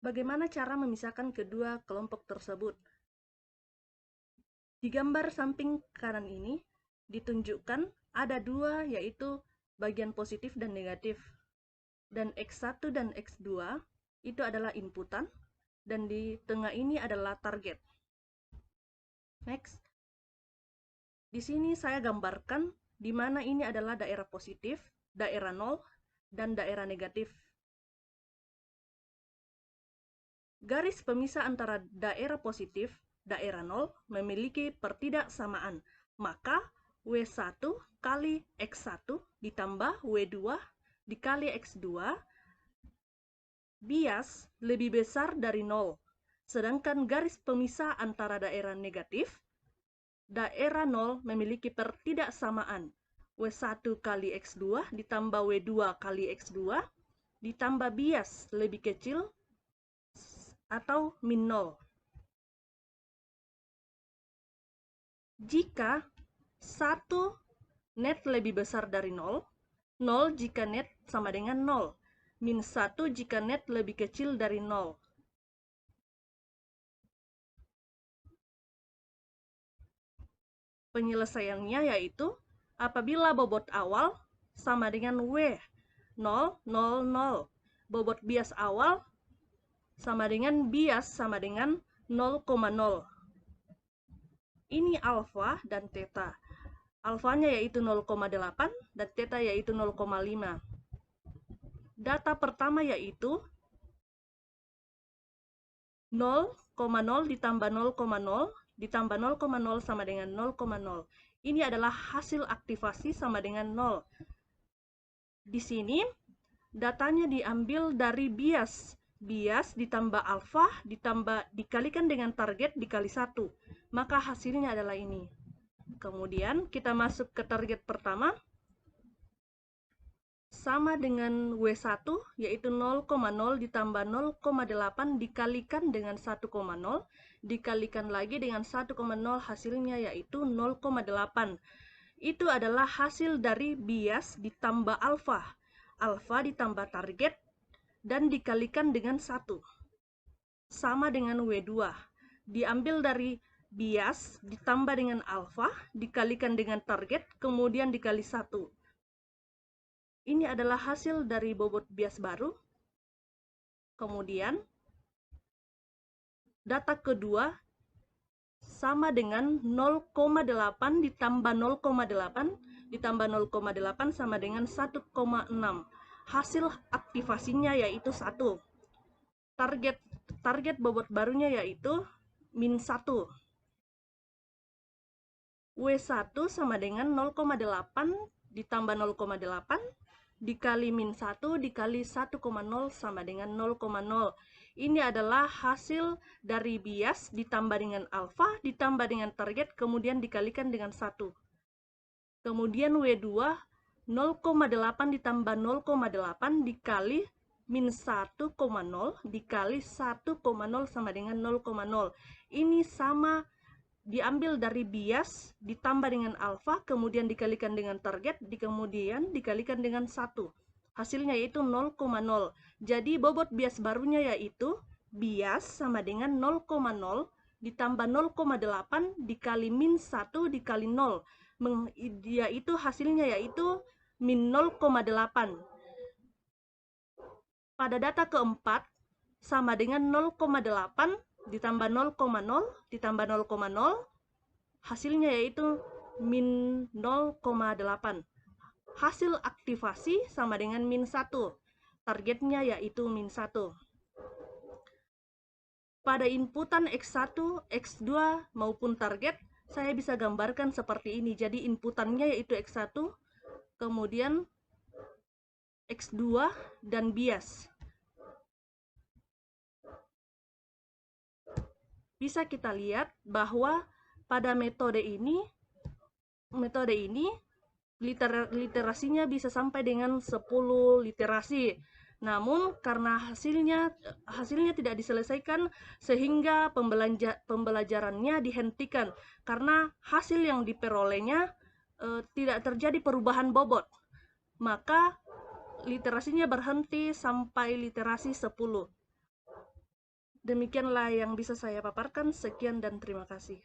Bagaimana cara memisahkan kedua kelompok tersebut? Di gambar samping kanan ini ditunjukkan ada dua, yaitu bagian positif dan negatif. Dan X1 dan X2 itu adalah inputan, dan di tengah ini adalah target. Next. Di sini saya gambarkan di mana ini adalah daerah positif, daerah 0, dan daerah negatif. Garis pemisah antara daerah positif, daerah 0 memiliki pertidaksamaan. Maka W1 kali X1 ditambah W2 dikali X2 bias lebih besar dari 0. Sedangkan garis pemisah antara daerah negatif, daerah 0 memiliki pertidaksamaan. W1 kali X2 ditambah W2 kali X2 ditambah bias lebih kecil atau min 0. Jika 1 net lebih besar dari 0, 0 jika net sama dengan 0, min 1 jika net lebih kecil dari 0. Penyelesaiannya yaitu apabila bobot awal sama dengan W, 0, 0, 0. Bobot bias awal sama dengan bias sama dengan 0,0. Ini alfa dan theta. Alfanya yaitu 0,8 dan theta yaitu 0,5. Data pertama yaitu 0,0 ditambah 0,0 ditambah 0,0 sama dengan 0,0. Ini adalah hasil aktivasi sama dengan 0. Di sini datanya diambil dari bias. Bias ditambah alfa ditambah dikalikan dengan target dikali 1. Maka hasilnya adalah ini. Kemudian kita masuk ke target pertama. Sama dengan W1, yaitu 0,0 ditambah 0,8 dikalikan dengan 1,0, dikalikan lagi dengan 1,0, hasilnya yaitu 0,8. Itu adalah hasil dari bias ditambah alfa. Alfa ditambah target dan dikalikan dengan 1. Sama dengan W2. Diambil dari bias ditambah dengan alfa, dikalikan dengan target, kemudian dikali 1. Ini adalah hasil dari bobot bias baru. Kemudian, data kedua sama dengan 0,8 ditambah 0,8 ditambah 0,8 sama dengan 1,6. Hasil aktivasinya yaitu 1. Target bobot barunya yaitu min 1. W1 sama dengan 0,8 ditambah 0,8 dikali min 1 dikali 1,0 sama dengan 0,0. Ini adalah hasil dari bias ditambah dengan alfa ditambah dengan target kemudian dikalikan dengan 1. Kemudian W2 0,8 ditambah 0,8 dikali min 1,0 dikali 1,0 sama dengan 0,0. Ini sama diambil dari bias ditambah dengan alfa kemudian dikalikan dengan target kemudian dikalikan dengan 1. Hasilnya yaitu 0,0. Jadi bobot bias barunya yaitu bias sama dengan 0,0 ditambah 0,8 dikali min 1 dikali 0. Yaitu hasilnya yaitu min 0,8. Pada data keempat sama dengan 0,8 ditambah 0,0 ditambah 0,0 hasilnya yaitu min 0,8. Hasil aktivasi sama dengan min 1. Targetnya yaitu min 1. Pada inputan X1, X2 maupun target saya bisa gambarkan seperti ini. Jadi inputannya yaitu X1, kemudian X2 dan bias. Bisa kita lihat bahwa pada metode ini literasinya bisa sampai dengan 10 literasi. Namun karena hasilnya tidak diselesaikan sehingga pembelajarannya dihentikan karena hasil yang diperolehnya tidak terjadi perubahan bobot. Maka literasinya berhenti sampai literasi 10. Demikianlah yang bisa saya paparkan. Sekian dan terima kasih.